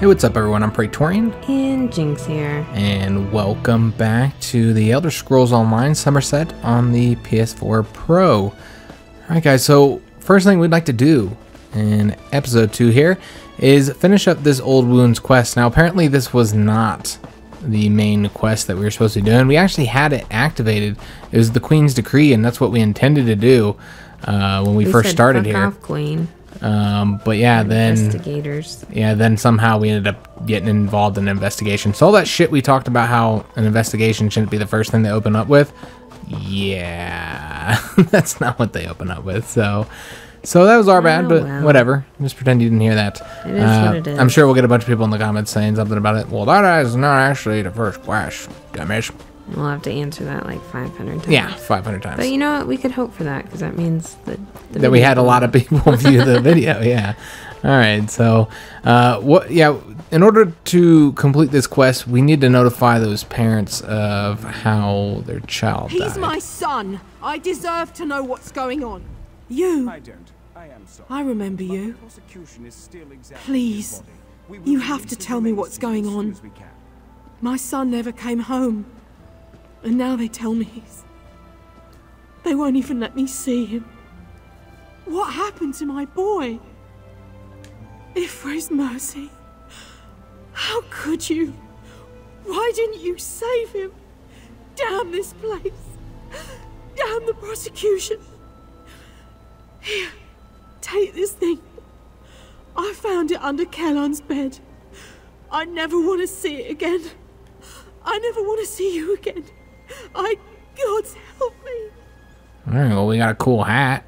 Hey, what's up everyone? I'm Praetorian and Jynx here. And welcome back to the Elder Scrolls Online Summerset on the PS4 Pro. Alright guys, so first thing we'd like to do in episode 2 here is finish up this Old Wounds quest. Now apparently this was not the main quest that we were supposed to be doing. We actually had it activated. It was the Queen's Decree, and that's what we intended to do when we first started here. Fuck off, Queen. But yeah, Investigators. then somehow we ended up getting involved in an investigation. So all that shit we talked about, how an investigation shouldn't be the first thing they open up with, yeah, that's not what they open up with. So that was our bad, but well. Whatever. Just pretend you didn't hear that. It is what it is. I'm sure we'll get a bunch of people in the comments saying something about it. Well, that is not actually the first quest, dumbass. We'll have to answer that like 500 times. Yeah, 500 times. But you know what? We could hope for that, because that means that we had a lot of people view the video. Yeah. All right. So, in order to complete this quest, we need to notify those parents of how their child died. He's my son. I deserve to know what's going on. You. I don't. I am sorry. I remember you. Prosecution is still examining Please. his body. We will You release have to his tell me remains what's to you going as soon on. as we can. My son never came home. And now they tell me they won't even let me see him. What happened to my boy? If for his mercy. How could you? Why didn't you save him? Damn this place. Damn the prosecution. Here, take this thing. I found it under Kellan's bed. I never want to see it again. I never want to see you again. God's help me. Alright, well, we got a cool hat.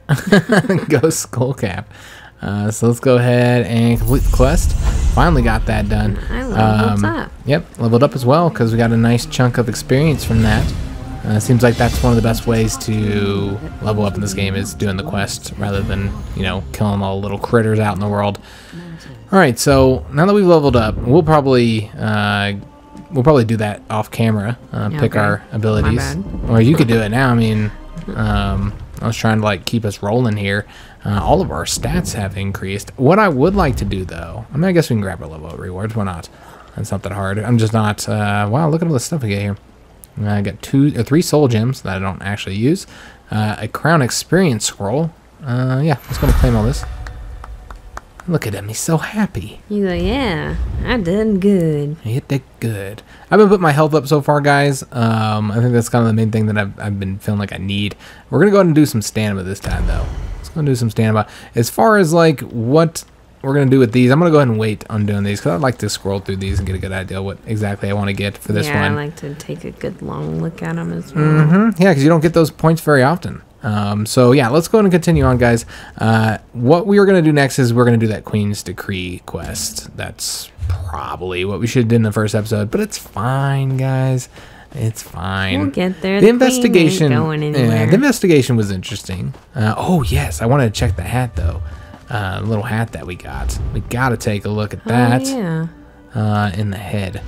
Ghost skull cap. So let's go ahead and complete the quest. Finally got that done. I leveled up. Yep, leveled up as well, because we got a nice chunk of experience from that. Seems like that's one of the best ways to level up in this game, is doing the quest rather than, you know, killing all the little critters out in the world. Alright, so now that we've leveled up, we'll probably do that off camera, pick our abilities. Or you could do it now. I mean, I was trying to like keep us rolling here. All of our stats have increased. What I would like to do though, I mean, I guess we can grab our level up rewards. Why not? That's not that hard. I'm just not, wow, look at all the stuff we get here. I got 2 or 3 soul gems that I don't actually use. A crown experience scroll. Yeah, let's go and claim all this. Look at him, he's so happy. He's like, yeah, I done good. He did good. I've been putting my health up so far, guys. I think that's kind of the main thing that I've been feeling like I need. We're going to go ahead and do some stamina this time, though. Let's go and do some stamina. As far as, like, what we're going to do with these, I'm going to go ahead and wait on doing these, because I'd like to scroll through these and get a good idea what exactly I want to get for this one. Yeah, I like to take a good long look at them as well. Yeah, because you don't get those points very often. So yeah, let's go ahead and continue on, guys. What we are going to do next is we're going to do that Queen's Decree quest. That's probably what we should have done in the first episode, but it's fine, guys. It's fine. We'll get there. The investigation, going anywhere. yeah, the investigation was interesting. Oh yes, I wanted to check the hat though. The little hat that we got. We got to take a look at that. Oh, yeah. In the head.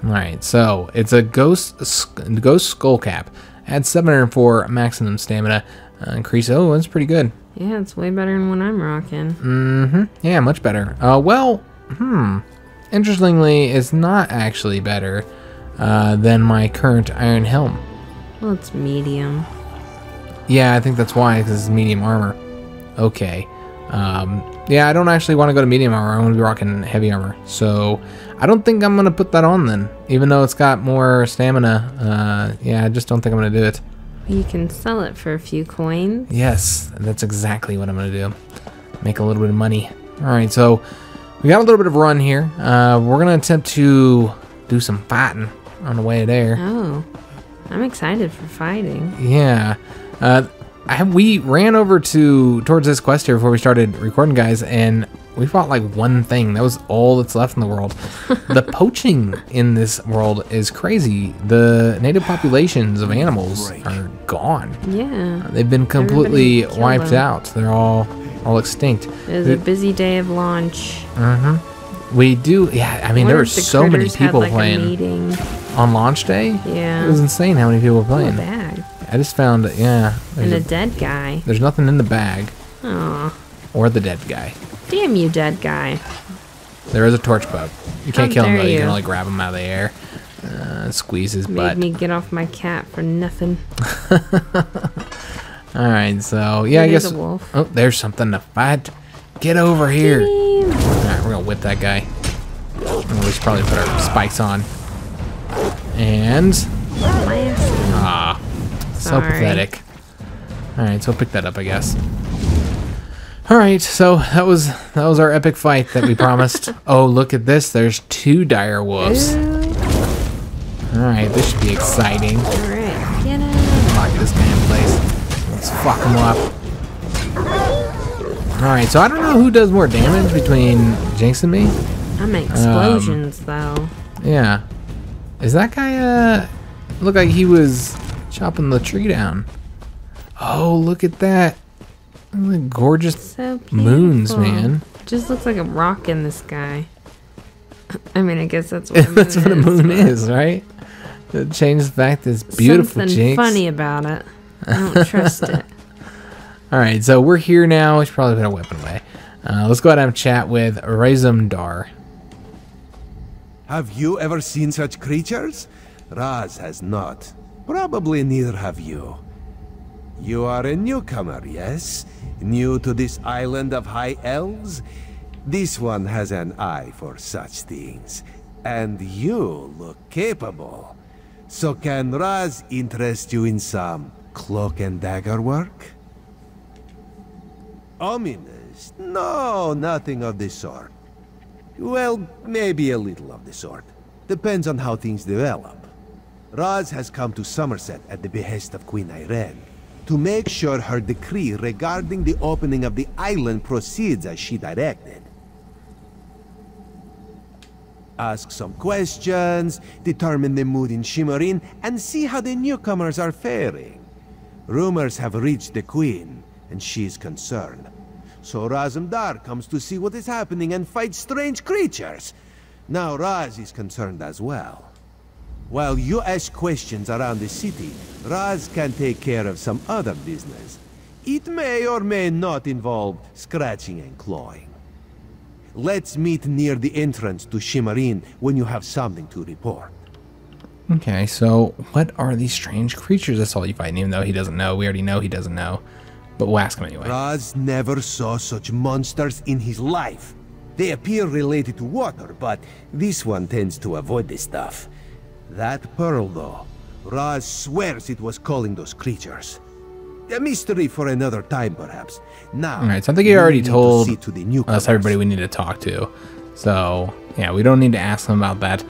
All right, so it's a ghost skull cap. Adds 704 maximum stamina. Increase. Oh, that's pretty good. Yeah, it's way better than what I'm rocking. Yeah, much better. Interestingly, it's not actually better than my current iron helm. Well, it's medium. Yeah, I think that's why, because it's medium armor. Okay. Yeah, I don't actually want to go to medium armor. I want to be rocking heavy armor. So I don't think I'm going to put that on then. Even though it's got more stamina. Yeah, I just don't think I'm going to do it. You can sell it for a few coins. Yes, that's exactly what I'm going to do. Make a little bit of money. Alright, so we got a little bit of a run here. We're going to attempt to do some fighting on the way there. Oh, I'm excited for fighting. Yeah. We ran over towards this quest here before we started recording, guys, and we fought like one thing. That was all that's left in the world. The poaching in this world is crazy. The native populations of animals are gone. Yeah. They've been completely wiped out. They're all extinct. It was a busy day of launch. We do, yeah, I mean, there were so many people playing on launch day. Yeah. It was insane how many people were playing. Oh, bag. I just found, yeah. And a dead guy. There's nothing in the bag. Aw. Or the dead guy. Damn you, dead guy. There is a torch bug. You can't How kill him dare though. You you. can only grab him out of the air. Squeeze his Made butt. me get off my cat for nothing. All right, so yeah, I It is guess. a wolf. Oh, there's something to fight. Get over here. Get him. All right, we're gonna whip that guy. We should probably put our spikes on. And so Sorry. pathetic. All right, so pick that up, I guess. All right, so that was our epic fight that we promised. Oh, look at this. There's 2 direwolves. All right, this should be exciting. Alright, get him. Lock this guy in place. Let's fuck him up. All right, so I don't know who does more damage between Jynx and me. I'm explosions though. Yeah. Is that guy, looked like he was chopping the tree down. Oh, look at that. Look at gorgeous So moons, beautiful. man. Just looks like a rock in the sky. I mean, I guess that's what a moon That's what a moon but is, right? It changed the fact that it's beautiful, something Jynx. funny about it. I don't trust it. All right, so we're here now. We should probably put our weapon away. Let's go ahead and have a chat with Razumdar. Have you ever seen such creatures? Raz has not. Probably neither have you. You are a newcomer, yes? New to this island of high elves? This one has an eye for such things. And you look capable. So can Raz interest you in some cloak and dagger work? Ominous? No, nothing of the sort. Well, maybe a little of the sort. Depends on how things develop. Raz has come to Summerset at the behest of Queen Irene to make sure her decree regarding the opening of the island proceeds as she directed. Ask some questions, determine the mood in Shimmerin, and see how the newcomers are faring. Rumors have reached the Queen, and she is concerned. So Razumdar comes to see what is happening and fight strange creatures. Now Raz is concerned as well. While you ask questions around the city, Raz can take care of some other business. It may or may not involve scratching and clawing. Let's meet near the entrance to Shimmerin when you have something to report. Okay, so what are these strange creatures? That's all you fight, even though he doesn't know. We already know he doesn't know. But we'll ask him anyway. Raz never saw such monsters in his life. They appear related to water, but this one tends to avoid this stuff. That pearl, though, Raz swears it was calling those creatures. A mystery for another time, perhaps. Now, All right, so I think he already told see to the newcomers. us everybody we need to talk to. So, yeah, we don't need to ask them about that.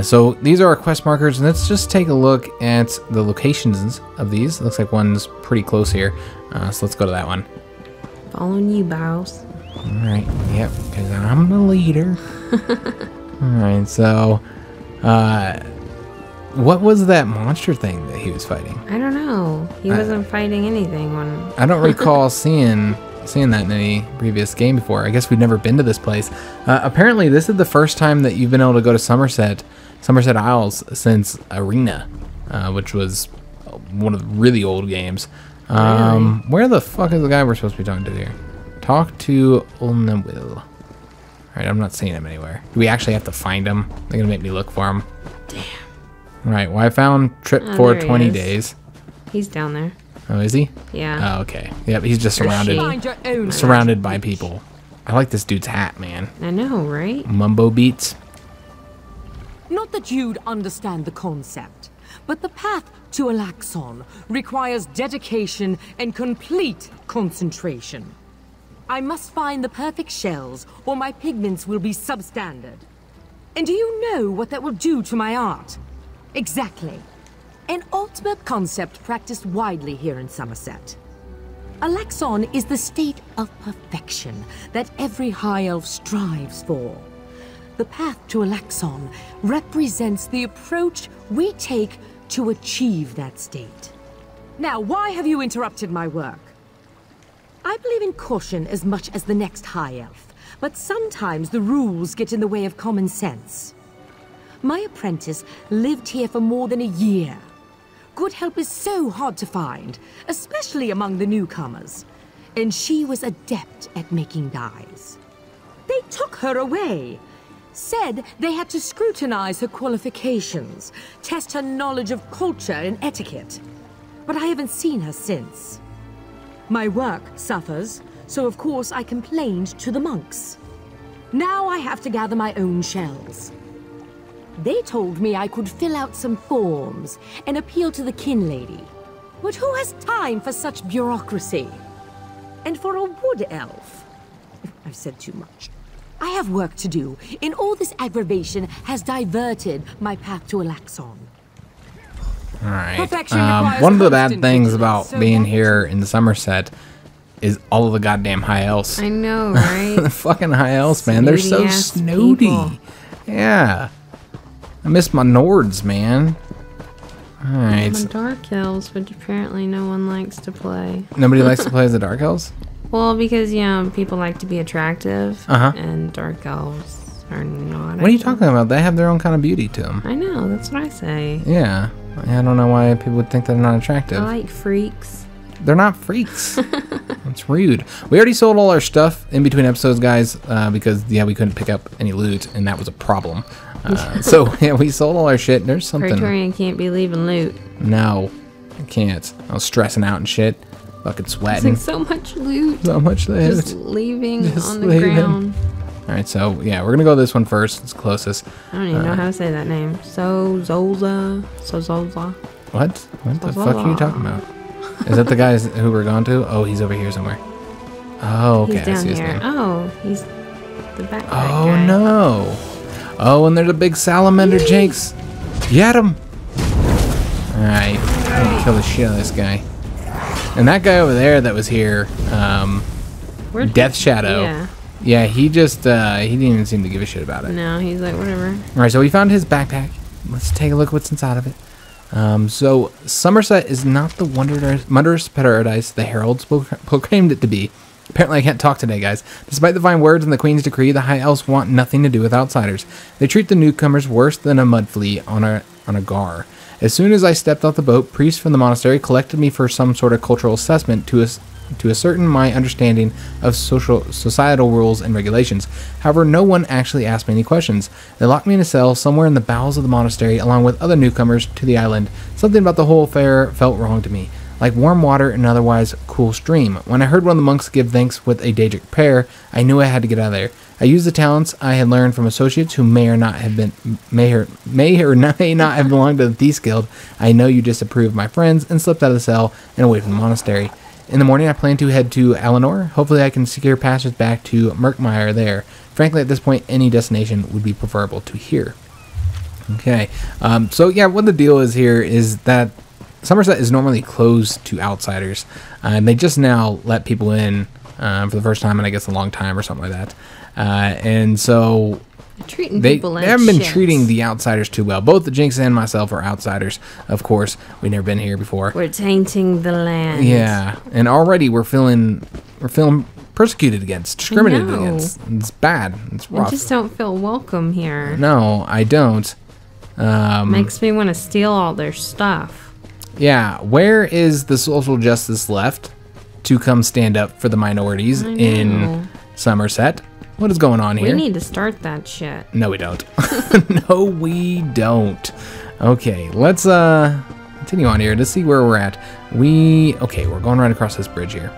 So these are our quest markers. Let's just take a look at the locations of these. Looks like one's pretty close here. So let's go to that one. Following you, Bows. All right, yep, because I'm the leader. All right, so what was that monster thing that he was fighting? I don't know. He wasn't fighting anything when. I don't recall seeing that in any previous game before. I guess we've never been to this place. Apparently, this is the first time that you've been able to go to Summerset Isles since Arena, which was one of the really old games. Really? Where the fuck is the guy we're supposed to be talking to here? Talk to Ulnawil. All right, I'm not seeing him anywhere. Do we actually have to find him? They're gonna make me look for him. Damn. All right, well, I found trip Oh, for there he 20 is. days. He's down there. Oh, is he? Yeah. Oh, okay. Yep, he's just Or surrounded. she. Find your own. Surrounded by people. I like this dude's hat, man. I know, right? Mumbo beats. Not that you'd understand the concept, but the path to Alaxon requires dedication and complete concentration. I must find the perfect shells, or my pigments will be substandard. And do you know what that will do to my art? Exactly. An ultimate concept practiced widely here in Summerset. Alaxon is the state of perfection that every high elf strives for. The path to Alaxon represents the approach we take to achieve that state. Now, why have you interrupted my work? I believe in caution as much as the next high elf, but sometimes the rules get in the way of common sense. My apprentice lived here for more than a year. Good help is so hard to find, especially among the newcomers, and she was adept at making dyes. They took her away, said they had to scrutinize her qualifications, test her knowledge of culture and etiquette. But I haven't seen her since. My work suffers, so of course I complained to the monks. Now I have to gather my own shells. They told me I could fill out some forms and appeal to the kin lady. But who has time for such bureaucracy? And for a wood elf? I've said too much. I have work to do, and all this aggravation has diverted my path to Alaxon. Alright. Perfection requires One of the bad constant things vigilance, about so being what? here in the Summerset is all of the goddamn high elves. I know, right? The fucking high elves, man. They're so Snooty-ass snooty. people. Yeah. I miss my Nords, man. Alright. The Dark Elves, which apparently no one likes to play. Nobody likes to play as the Dark Elves? Well, because, you know, people like to be attractive, Uh-huh. and Dark Elves are not. What are you talking about? They have their own kind of beauty to them. I know, that's what I say. Yeah. I don't know why people would think they're not attractive. I like freaks. They're not freaks. That's rude. We already sold all our stuff in between episodes, guys, because, yeah, we couldn't pick up any loot, and that was a problem. So, yeah, we sold all our shit. There's something... Praetorian can't be leaving loot. No, I can't. I was stressing out and shit. Fucking It's sweating. like so much loot. So much Just loot. leaving Just on the leaving. ground. Alright, so, yeah, we're gonna go this one first. It's closest. I don't even know how to say that name. Zoza. What? What the fuck are you talking about? Is that the guys who we're going to? Oh, he's over here somewhere. Oh, okay, He's I down see his here. name. Oh, he's the backpack Oh, guy. no. Oh, and there's a big salamander Jynx. Get him. Alright, I'm gonna kill the shit out of this guy. And that guy over there that was here, Where'd Death he- Shadow. Yeah. Yeah, he just, he didn't even seem to give a shit about it. No, he's like, whatever. Alright, so we found his backpack. Let's take a look what's inside of it. So, Summerset is not the wondrous paradise the heralds proclaimed it to be. Apparently I can't talk today, guys. Despite the fine words in the Queen's decree, the High Elves want nothing to do with outsiders. They treat the newcomers worse than a mud flea on a gar. As soon as I stepped off the boat, priests from the monastery collected me for some sort of cultural assessment to ascertain my understanding of societal rules and regulations. However, no one actually asked me any questions. They locked me in a cell somewhere in the bowels of the monastery along with other newcomers to the island. Something about the whole affair felt wrong to me. Like warm water in an otherwise cool stream. When I heard one of the monks give thanks with a Daedric prayer, I knew I had to get out of there. I used the talents I had learned from associates who may or not have belonged to the Thieves Guild. I know you disapprove of my friends, and slipped out of the cell and away from the monastery. In the morning, I plan to head to Eleanor. Hopefully, I can secure passage back to Murkmire there. Frankly, at this point, any destination would be preferable to here. Okay, so yeah, what the deal is here is that Summerset is normally closed to outsiders, and they just now let people in for the first time in I guess a long time or something like that. And so Treating they people like haven't been shit. treating the outsiders too well. Both the Jynx and myself are outsiders, of course. We've never been here before. We're tainting the land. Yeah, and already we're feeling persecuted against, discriminated know. against. It's bad. It's I rough. just don't feel welcome here. No, I don't. Makes me want to steal all their stuff. Yeah, where is the social justice left to come stand up for the minorities I in know. Somerset? What is going on We here? need to start that shit. No, we don't. No, we don't. Okay, let's continue on here to see where we're at. Okay, we're going right across this bridge here.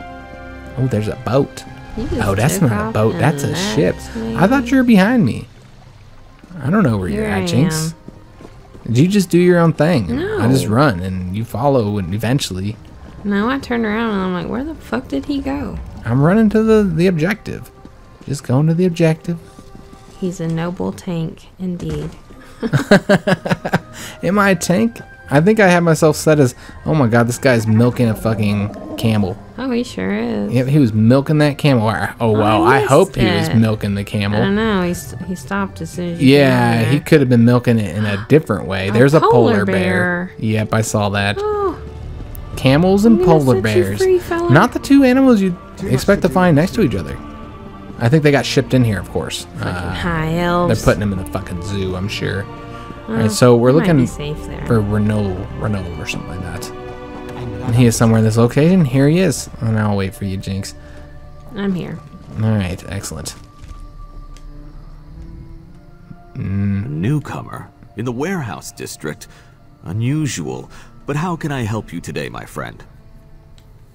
Oh, there's a boat. You just Oh, that's took not a off boat. and That's a ship. left me. I thought you were behind me. I don't know where you're Here I at, Jinx. am. Did you just do your own thing? No. I just run and you follow, and eventually No, I turned around and I'm like, where the fuck did he go? I'm running to the objective. Just going to the objective. He's a noble tank, indeed. Am I a tank? I think I have myself set as, oh my god, this guy's milking a fucking camel. Oh, he sure is. Yep, he was milking that camel. Oh wow, I missed hope he was it. milking the I camel. don't know. He stopped as soon as you Yeah, got he there. could have been milking it in a different way. There's a polar polar bear. bear. Yep, I saw that. Oh, Camels and I'm gonna polar set you bears. free, fella. Not the two animals you'd expect to find next to each other. I think they got shipped in here, of course. high They're elves. putting them in the fucking zoo, I'm sure. Alright, so we're He might looking be safe there. for Renault or something like that. And he is somewhere in this location. Here he is. And I'll wait for you, Jinx. I'm here. Alright, excellent. newcomer in the warehouse district. Unusual, but how can I help you today, my friend?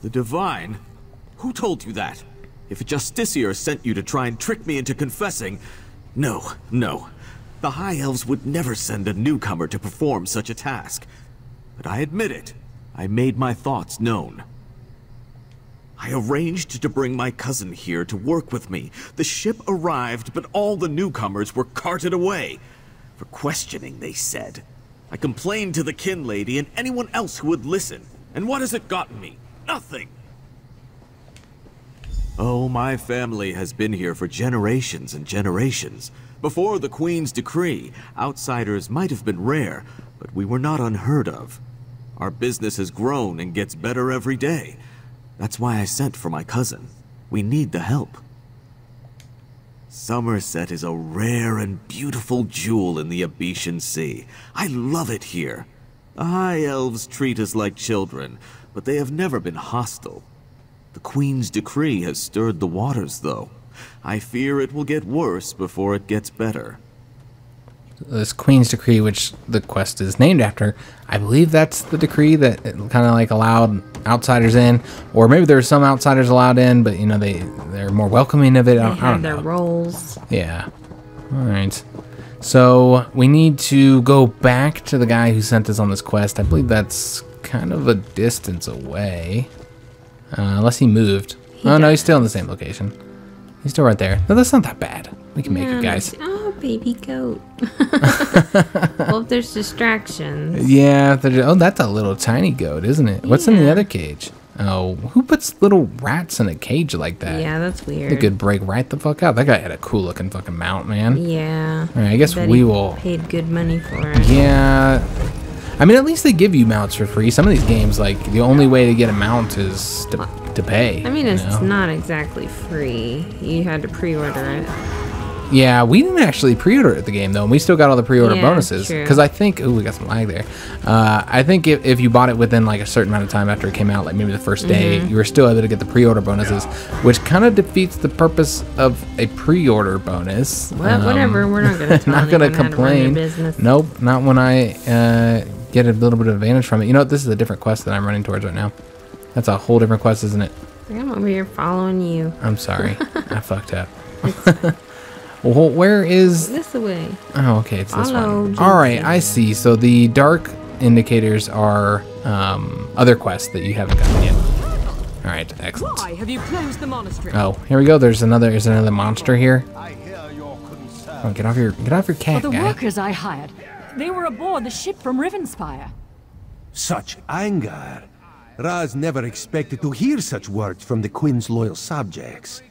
The Divine? Who told you that? If a Justiciar sent you to try and trick me into confessing... No. The High Elves would never send a newcomer to perform such a task. But I admit it, I made my thoughts known. I arranged to bring my cousin here to work with me. The ship arrived, but all the newcomers were carted away. For questioning, they said. I complained to the kin lady and anyone else who would listen. And what has it gotten me? Nothing! Oh, my family has been here for generations and generations. Before the Queen's decree, outsiders might have been rare, but we were not unheard of. Our business has grown and gets better every day. That's why I sent for my cousin. We need the help. Summerset is a rare and beautiful jewel in the Abyssal Sea. I love it here. The High Elves treat us like children, but they have never been hostile. The Queen's decree has stirred the waters, though. I fear it will get worse before it gets better. This Queen's decree, which the quest is named after, I believe that's the decree that kind of like allowed outsiders in, or maybe there were some outsiders allowed in, but you know they're more welcoming of it. I don't know. Their roles. Yeah. All right. So we need to go back to the guy who sent us on this quest. I believe that's kind of a distance away, unless he moved. No, he's still in the same location. He's still right there. No, that's not that bad. We can make it, guys. Oh, baby goat. Well, if there's distractions. Yeah. Oh, that's a little tiny goat, isn't it? What's in the other cage? Oh, who puts little rats in a cage like that? Yeah, that's weird. They could break right the fuck out. That guy had a cool looking fucking mount, man. Yeah. All right, I guess we will. Paid good money for it. Yeah. I mean, at least they give you mounts for free. Some of these games, like, the only way to get a mount is to pay. I mean, it's not exactly free. You had to pre-order it. Yeah, we didn't actually pre-order the game, though, and we still got all the pre-order bonuses. True. Because I think... Ooh, we got some lag there. I think if you bought it within, like, a certain amount of time after it came out, like maybe the first day, you were still able to get the pre-order bonuses, which kind of defeats the purpose of a pre-order bonus. Well, whatever. We're not going to tell not going to complain. complain. Business. Nope, not when I get a little bit of advantage from it. You know what? This is a different quest that I'm running towards right now. That's a whole different quest, isn't it? I'm over here following you. I'm sorry. I fucked up. Well, where is... This way. Oh, okay. It's this one. Jinx. All right. I see. So the dark indicators are other quests that you haven't gotten yet. All right. Excellent. Why have you closed the monastery? Oh, here we go. There's another monster here. Oh, get off your cat, For the guy. workers I hired, they were aboard the ship from Rivenspire. Such anger. Raz never expected to hear such words from the Queen's loyal subjects.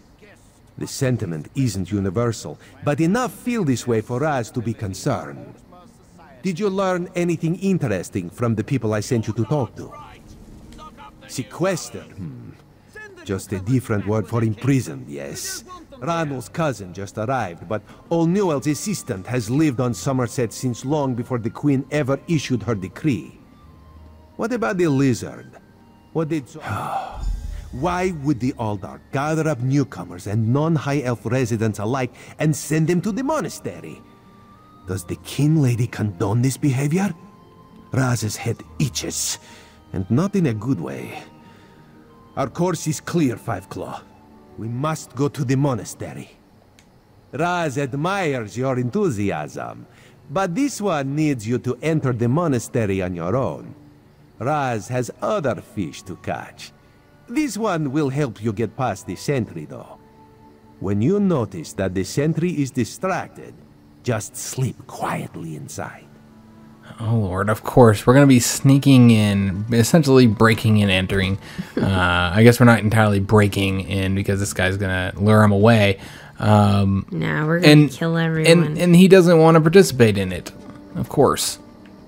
The sentiment isn't universal, but enough feel this way for Raz to be concerned. Did you learn anything interesting from the people I sent you to talk to? Sequestered? Just a different word for imprisoned, yes. Ranul's cousin just arrived, but Olnewell's assistant has lived on Summerset since long before the Queen ever issued her decree. What about the lizard? What did... Why would the Aldar gather up newcomers and non-High Elf residents alike and send them to the monastery? Does the kin lady condone this behavior? Raz's head itches, and not in a good way. Our course is clear, Five Claw. We must go to the monastery. Raz admires your enthusiasm, but this one needs you to enter the monastery on your own. Raz has other fish to catch. This one will help you get past the sentry, though. When you notice that the sentry is distracted, just sleep quietly inside. Oh, Lord, of course. We're going to be sneaking in, essentially breaking and entering. I guess we're not entirely breaking in because this guy's going to lure him away. Nah, we're going to kill everyone. And he doesn't want to participate in it, of course.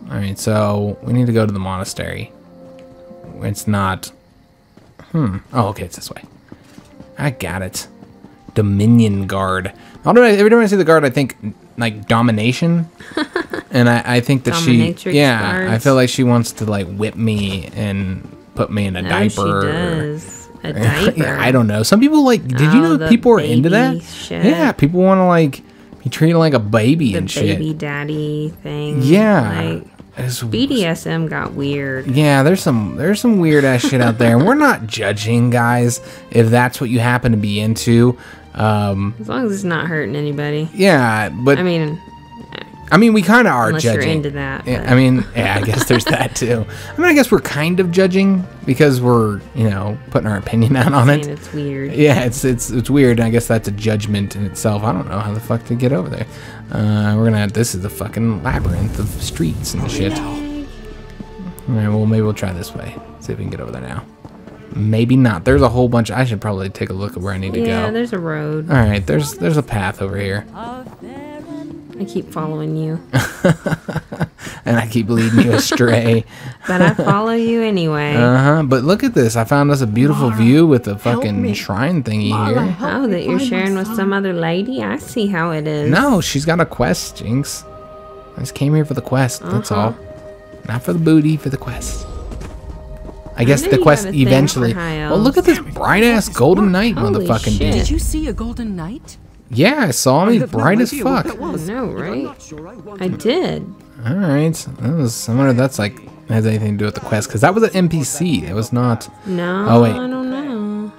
All right, so we need to go to the monastery. It's not... Oh, okay, it's this way. I got it. Dominion Guard. Every time I see the guard, I think, like, domination. And I think that Dominatrix guards. I feel like she wants to, like, whip me and put me in a diaper. She does. A diaper? Yeah, I don't know. Some people, like, did you know the people are into that? baby shit. Yeah, people want to, like, He treated her like a baby and shit. Baby daddy thing. Yeah. Like, BDSM got weird. Yeah, there's some weird ass shit out there, and we're not judging, guys, if that's what you happen to be into. As long as it's not hurting anybody. Yeah, but I mean, we kind of are unless judging. You're into that. Yeah, I mean, yeah, I guess there's that too. I mean, I guess we're kind of judging because we're, putting our opinion out on it. It's weird. Yeah, it's weird. And I guess that's a judgment in itself. I don't know how the fuck to get over there. This is the fucking labyrinth of streets and shit. All right, well, maybe we'll try this way. See if we can get over there now. Maybe not. There's a whole bunch. I should probably take a look at where I need to go. Yeah, there's a road. All right, there's a path over here. I keep following you. And I keep leading you astray. But I follow you anyway. But look at this. I found us a beautiful view with a fucking shrine thingy here. Oh, that you're sharing with some other lady? I see how it is. No, she's got a quest, Jinx. I just came here for the quest. That's all. Not for the booty, for the quest. I guess the quest eventually. Well, look at this bright ass golden knight motherfucking dude. Did you see a golden knight? Yeah, I saw him. He's bright as fuck. I know, right? I did. All right. I wonder if that's like has anything to do with the quest, because that was an NPC. It was not. No. Oh wait. I don't know.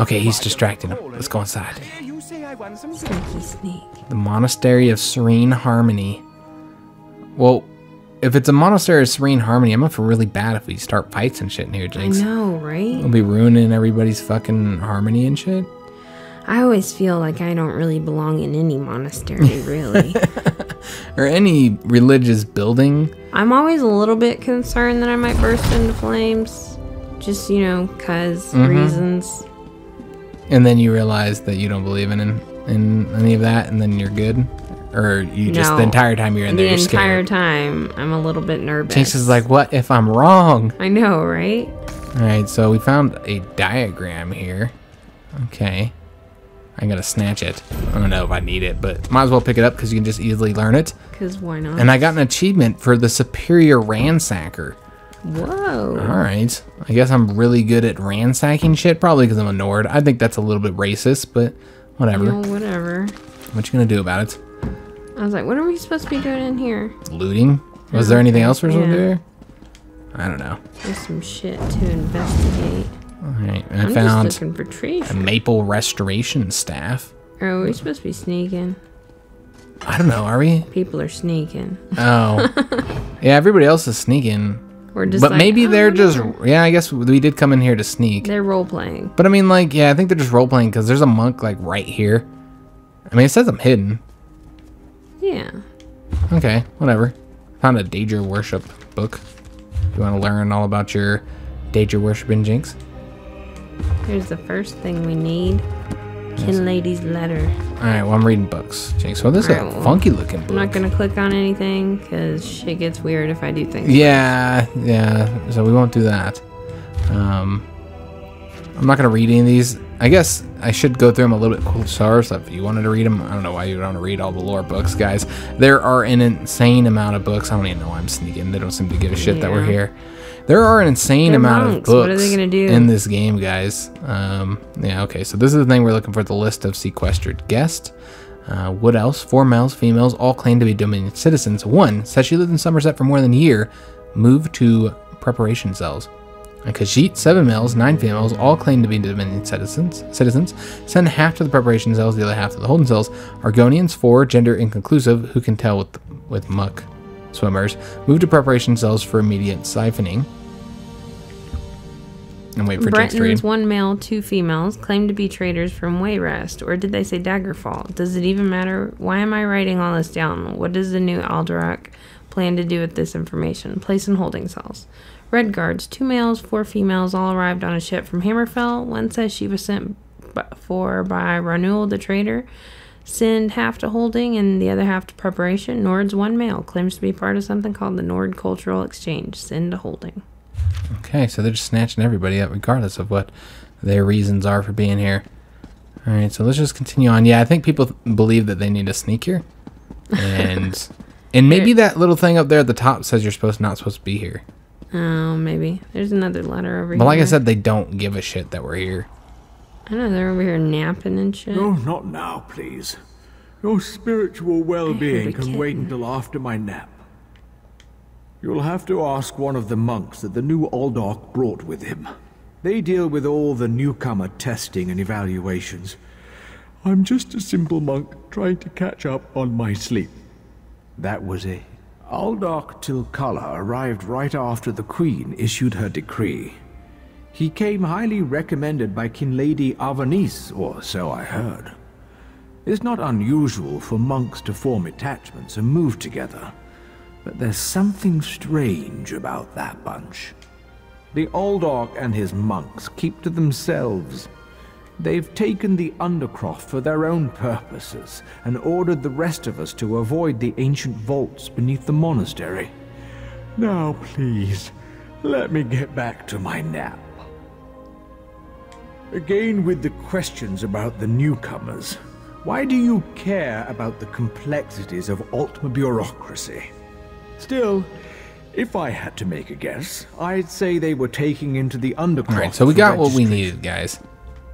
Okay, he's distracting him. Let's go inside. Sneaky sneak. The Monastery of Serene Harmony. Well, if it's a Monastery of Serene Harmony, I'm gonna feel really bad if we start fights and shit in here, Jinx. I know, right? We'll be ruining everybody's fucking harmony and shit. I always feel like I don't really belong in any monastery, really. Or any religious building. I'm always a little bit concerned that I might burst into flames. Just, cause reasons. And then you realize that you don't believe in any of that, and then you're good? Or you just, the entire time you're in there, you're scared? The entire time, I'm a little bit nervous. Jinx is like, what if I'm wrong? I know, right? Alright, so we found a diagram here. Okay. I gotta snatch it. I don't know if I need it, but might as well pick it up because you can just easily learn it. Because why not? And I got an achievement for the Superior Ransacker. Whoa. Alright. I guess I'm really good at ransacking shit, probably because I'm a Nord. I think that's a little bit racist, but whatever. Whatever. What you gonna do about it? I was like, what are we supposed to be doing in here? Looting? Was there anything else we're supposed to do here? I don't know. There's some shit to investigate. Alright, I'm found just looking for treasure. a maple restoration staff. Are we supposed to be sneaking? I don't know, are we? People are sneaking. Oh. Yeah, everybody else is sneaking. We're just but maybe they're just, yeah, I guess we did come in here to sneak. They're role-playing. But I mean, like, yeah, I think they're just role-playing because there's a monk, like, right here. I mean, it says I'm hidden. Yeah. Okay, whatever. Found a Daedra worship book. You want to learn all about your Daedra worshiping, Jinx? Here's the first thing we need. Kinlady's letter. Alright, well, I'm reading books, Jinx. Well, this is a funky looking book. I'm not going to click on anything because shit gets weird if I do things. Yeah, yeah, so we won't do that. I'm not going to read any of these. I guess I should go through them a little bit closer, so if you wanted to read them, I don't know why you don't want to read all the lore books, guys. There are an insane amount of books. I don't even know why I'm sneaking. They don't seem to give a shit that we're here. There are an insane amount of books what are they gonna do? in this game, guys. Yeah, okay, so this is the thing we're looking for, the list of sequestered guests. What else? 4 males, females, all claim to be Dominion citizens. 1 says she lived in Summerset for more than a year, moved to preparation cells. And Khajiit, 7 males, 9 females, all claim to be Dominion citizens. Send half to the preparation cells, the other half to the holding cells. Argonians, 4, gender inconclusive, who can tell with muck swimmers. Move to preparation cells for immediate siphoning. And wait for Jinx to read. Bretons, 1 male, 2 females, claim to be traders from Wayrest. Or did they say Daggerfall? Does it even matter? Why am I writing all this down? What does the new Aldarak plan to do with this information? Place in holding cells. Red Guards, 2 males, 4 females, all arrived on a ship from Hammerfell. 1 says she was sent for by Ranul the trader. Send half to holding and the other half to preparation. Nord's, 1 male, claims to be part of something called the Nord Cultural Exchange. Send to holding. Okay, so they're just snatching everybody up regardless of what their reasons are for being here. Alright, so let's just continue on. Yeah, I think people believe that they need to sneak here. And maybe that little thing up there at the top says you're not supposed to be here. Oh, maybe. There's another letter over here. But like I said, they don't give a shit that we're here. I know, they're over here napping and shit. No, not now, please. Your spiritual well-being can wait kitten. until after my nap. You'll have to ask one of the monks that the new Aldork brought with him. They deal with all the newcomer testing and evaluations. I'm just a simple monk trying to catch up on my sleep. That was it. Aldork Tilkala arrived right after the Queen issued her decree. He came highly recommended by King Lady Avanice, or so I heard. It's not unusual for monks to form attachments and move together, but there's something strange about that bunch. The Aldork and his monks keep to themselves. They've taken the Undercroft for their own purposes and ordered the rest of us to avoid the ancient vaults beneath the monastery. Now, please, let me get back to my nap. Again with the questions about the newcomers. Why do you care about the complexities of Altma bureaucracy? Still, if I had to make a guess, I'd say they were taking into the Undercroft. Alright, so we got what we needed, guys.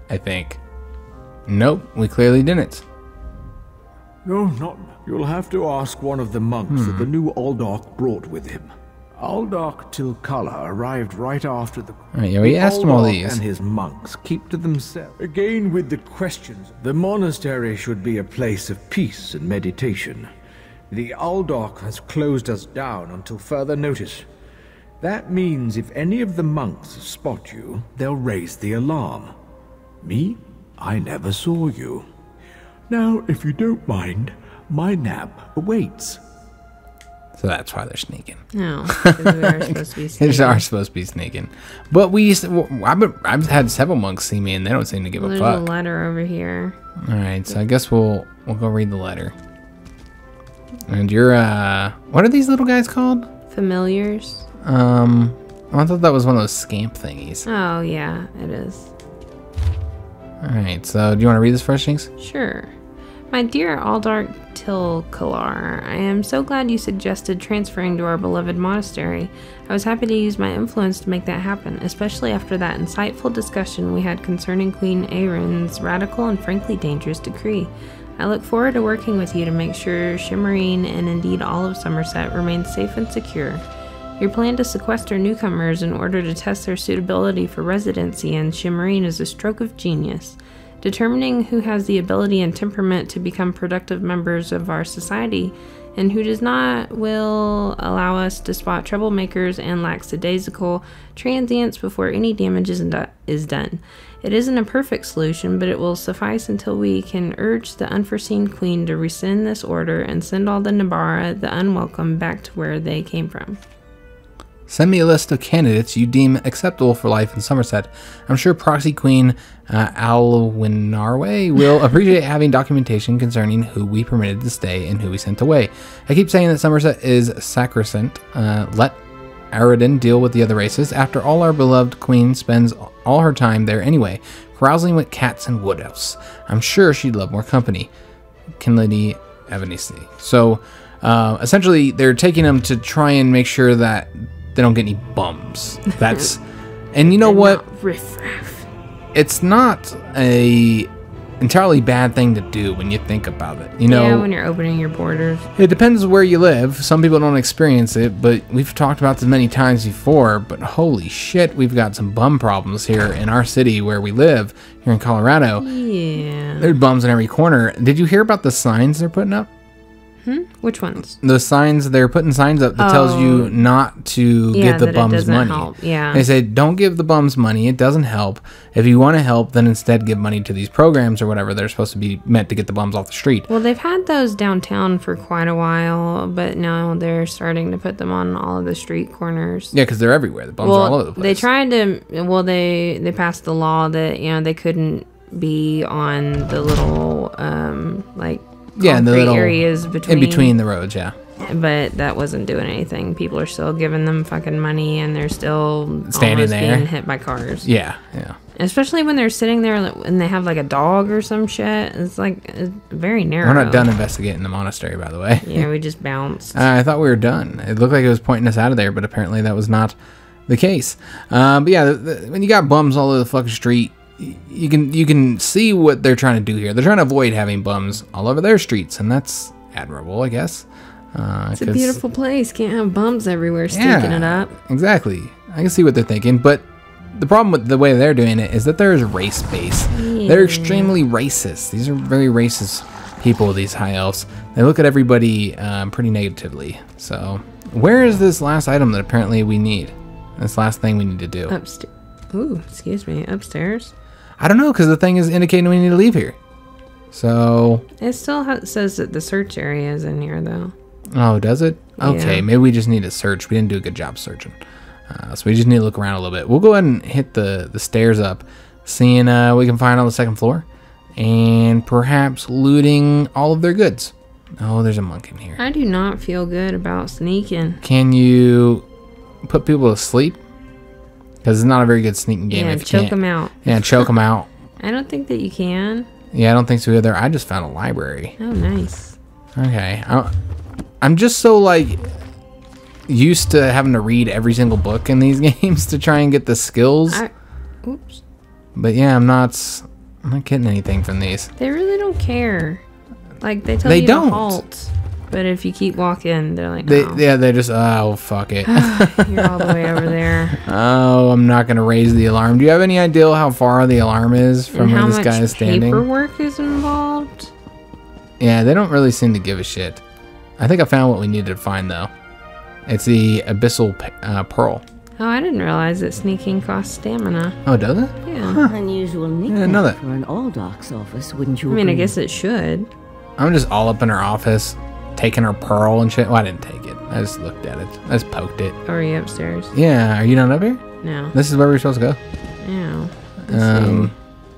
I think. Nope, we clearly didn't. No, not. You'll have to ask one of the monks that the new Aldork brought with him. Aldork Tilkala arrived right after the... Alright, yeah, we asked him all these. And his monks keep to themselves. Again with the questions. The monastery should be a place of peace and meditation. The Aldork has closed us down until further notice. That means if any of the monks spot you, they'll raise the alarm. Me? I never saw you. Now, if you don't mind, my nap awaits. So that's why they're sneaking. No, because we are supposed to be sneaking. They are supposed to be sneaking. But I've had several monks see me and they don't seem to give a There's fuck. a letter over here. Alright, so I guess we'll go read the letter. And you're, what are these little guys called? Familiars. I thought that was one of those scamp thingies. Oh, yeah, it is. Alright, so do you want to read this first, Jinx? Sure. My dear Aldork Tilkalar, I am so glad you suggested transferring to our beloved monastery. I was happy to use my influence to make that happen, especially after that insightful discussion we had concerning Queen Aerin's radical and frankly dangerous decree. I look forward to working with you to make sure Shimmerine and indeed all of Summerset remain safe and secure. Your plan to sequester newcomers in order to test their suitability for residency in Shimmerine is a stroke of genius. Determining who has the ability and temperament to become productive members of our society and who does not will allow us to spot troublemakers and lackadaisical transients before any damage is done. It isn't a perfect solution, but it will suffice until we can urge the unforeseen queen to rescind this order and send all the Nabara, the unwelcome, back to where they came from. Send me a list of candidates you deem acceptable for life in Summerset. I'm sure Proxy Queen Alwinarwe will appreciate having documentation concerning who we permitted to stay and who we sent away. I keep saying that Summerset is sacrosanct. Let Aridin deal with the other races. After all, our beloved queen spends all her time there anyway, carousing with cats and wood elves. I'm sure she'd love more company. Kinlady Evanisi. So, essentially, they're taking them to try and make sure that they don't get any bums. That's, and you know what? Riffraff. It's not a entirely bad thing to do when you think about it. You know, yeah, when you're opening your borders. It depends where you live. Some people don't experience it, but we've talked about this many times before. But holy shit, we've got some bum problems here in our city where we live, here in Colorado. Yeah. There's bums in every corner. Did you hear about the signs they're putting up? Which ones? The signs, they're putting signs up that tells you not to give the bums money. Help. Yeah. They say, don't give the bums money. It doesn't help. If you want to help, then instead give money to these programs or whatever. They're supposed to be meant to get the bums off the street. Well, they've had those downtown for quite a while, but now they're starting to put them on all of the street corners. Yeah, because they're everywhere. The bums are all over the place. They tried to, they passed the law that, they couldn't be on the little, in the little areas in between the roads, yeah. But that wasn't doing anything. People are still giving them fucking money, and they're still standing there, being hit by cars. Yeah. Especially when they're sitting there and they have like a dog or some shit. It's very narrow. We're not done investigating the monastery, by the way. Yeah, we just bounced. I thought we were done. It looked like it was pointing us out of there, but apparently that was not the case. But yeah, when you got bums all over the fucking street, you can see what they're trying to do here. They're trying to avoid having bums all over their streets, and that's admirable, I guess. It's a beautiful place. Can't have bums everywhere stinking it up. Exactly. I can see what they're thinking, but the problem with the way they're doing it is that there is race base. Yeah. They're extremely racist. These are very racist people, these high elves. They look at everybody pretty negatively. So, where is this last item that apparently we need? This last thing we need to do. Upstairs. Ooh, excuse me. Upstairs? I don't know, because the thing is indicating we need to leave here. So... It still says that the search area is in here, though. Oh, does it? Okay, yeah. Maybe we just need to search. We didn't do a good job searching. So we just need to look around a little bit. We'll go ahead and hit the stairs up, seeing we can find on the second floor, and perhaps looting all of their goods. Oh, there's a monk in here. I do not feel good about sneaking. Can you put people to sleep? Because it's not a very good sneaking game. Yeah, if you choke can't. them out. Yeah, choke them out. I don't think that you can. Yeah, I don't think so either. I just found a library. Oh, nice. Okay. I'm just so, like, used to having to read every single book in these games to try and get the skills. Oops. But yeah, I'm not getting anything from these. They really don't care. Like, they tell you to halt. But if you keep walking, they're like, no. Yeah, they're just, oh, fuck it. You're all the way over there. Oh, I'm not going to raise the alarm. Do you have any idea how far the alarm is from where this guy is standing? How much paperwork is involved? Yeah, they don't really seem to give a shit. I think I found what we needed to find, though. It's the Abyssal Pearl. Oh, I didn't realize that sneaking costs stamina. Oh, does it? Yeah. Huh. Unusual nickname for an Aldark's office, wouldn't you agree? I mean, I guess it should. I'm just all up in her office, taking her pearl and shit. Well, I didn't take it. I just looked at it. I just poked it. Oh, are you upstairs? Yeah. Are you not up here? No. This is where we're supposed to go? Yeah.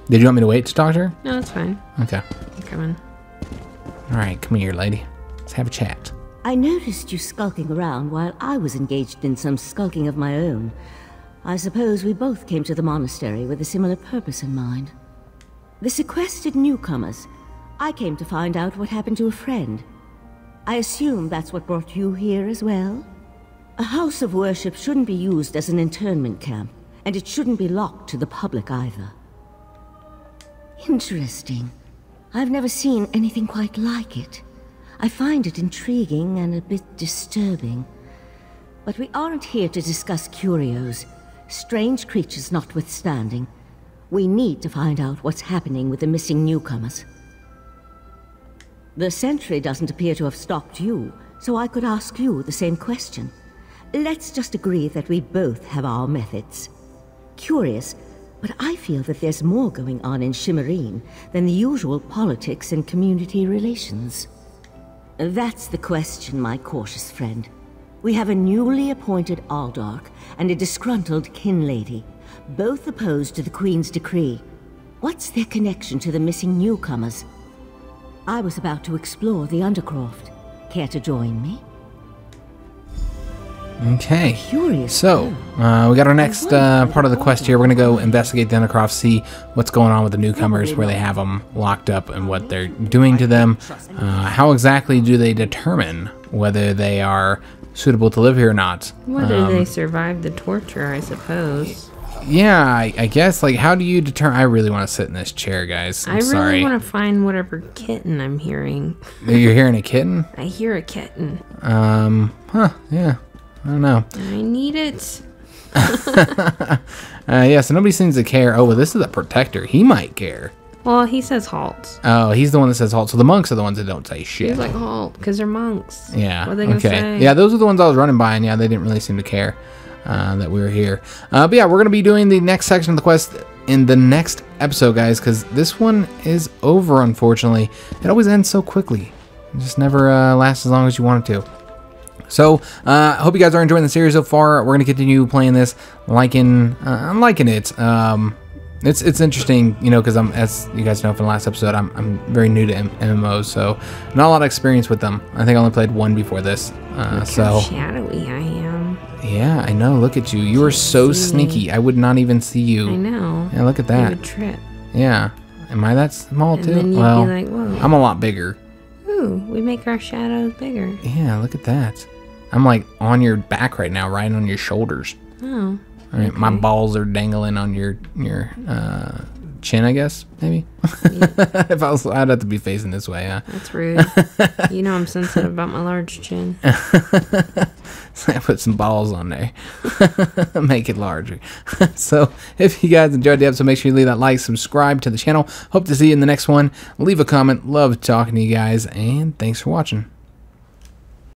Did you want me to wait to talk to her? No, it's fine. Okay. I'm coming. All right, come here, lady. Let's have a chat. I noticed you skulking around while I was engaged in some skulking of my own. I suppose we both came to the monastery with a similar purpose in mind. The sequestered newcomers. I came to find out what happened to a friend. I assume that's what brought you here as well? A house of worship shouldn't be used as an internment camp, and it shouldn't be locked to the public either. Interesting. I've never seen anything quite like it. I find it intriguing and a bit disturbing. But we aren't here to discuss curios, strange creatures notwithstanding. We need to find out what's happening with the missing newcomers. The sentry doesn't appear to have stopped you, so I could ask you the same question. Let's just agree that we both have our methods. Curious, but I feel that there's more going on in Shimmerine than the usual politics and community relations. That's the question, my cautious friend. We have a newly appointed Aldark and a disgruntled kin lady, both opposed to the Queen's decree. What's their connection to the missing newcomers? I was about to explore the Undercroft. Care to join me? Okay. Curious. So, we got our next part of the quest here. We're going to go investigate the Undercroft, see what's going on with the newcomers, where they have them locked up and what they're doing to them. How exactly do they determine whether they are suitable to live here or not? Whether they survived the torture, I suppose. Yeah, I guess, like, how do you determine? I really want to sit in this chair, guys. I'm sorry. I really want to find whatever kitten I'm hearing. You're hearing a kitten? I hear a kitten. Yeah. I don't know. I need it. Yeah, so nobody seems to care. Oh, well, this is a protector. He might care. Well, he says halt. Oh, he's the one that says halt. So the monks are the ones that don't say shit. He's like halt, because they're monks. Yeah. What are they going to say? Yeah, those are the ones I was running by, and yeah, they didn't really seem to care that we were here. But yeah, we're going to be doing the next section of the quest in the next episode, guys, because this one is over, unfortunately. It always ends so quickly. It just never lasts as long as you want it to. So, I hope you guys are enjoying the series so far. We're going to continue playing this, I'm liking it. It's interesting, you know, because as you guys know from the last episode, I'm very new to MMOs, so not a lot of experience with them. I think I only played one before this. Look how shadowy I am. Yeah, I know. Look at you. You are so sneaky. I would not even see you. I know. Yeah, look at that. You would trip. Yeah. Am I that small too? Then you'd well, be like, whoa. I'm a lot bigger. Ooh, we make our shadows bigger. Yeah, look at that. I'm like on your back right now, right on your shoulders. Oh. All right, okay. My balls are dangling on your chin, I guess, maybe. If I'd have to be facing this way, huh? That's rude. You know I'm sensitive about my large chin. So I put some balls on there. Make it larger. So if you guys enjoyed the episode, make sure you leave that like, subscribe to the channel. Hope to see you in the next one. Leave a comment. Love talking to you guys, and thanks for watching.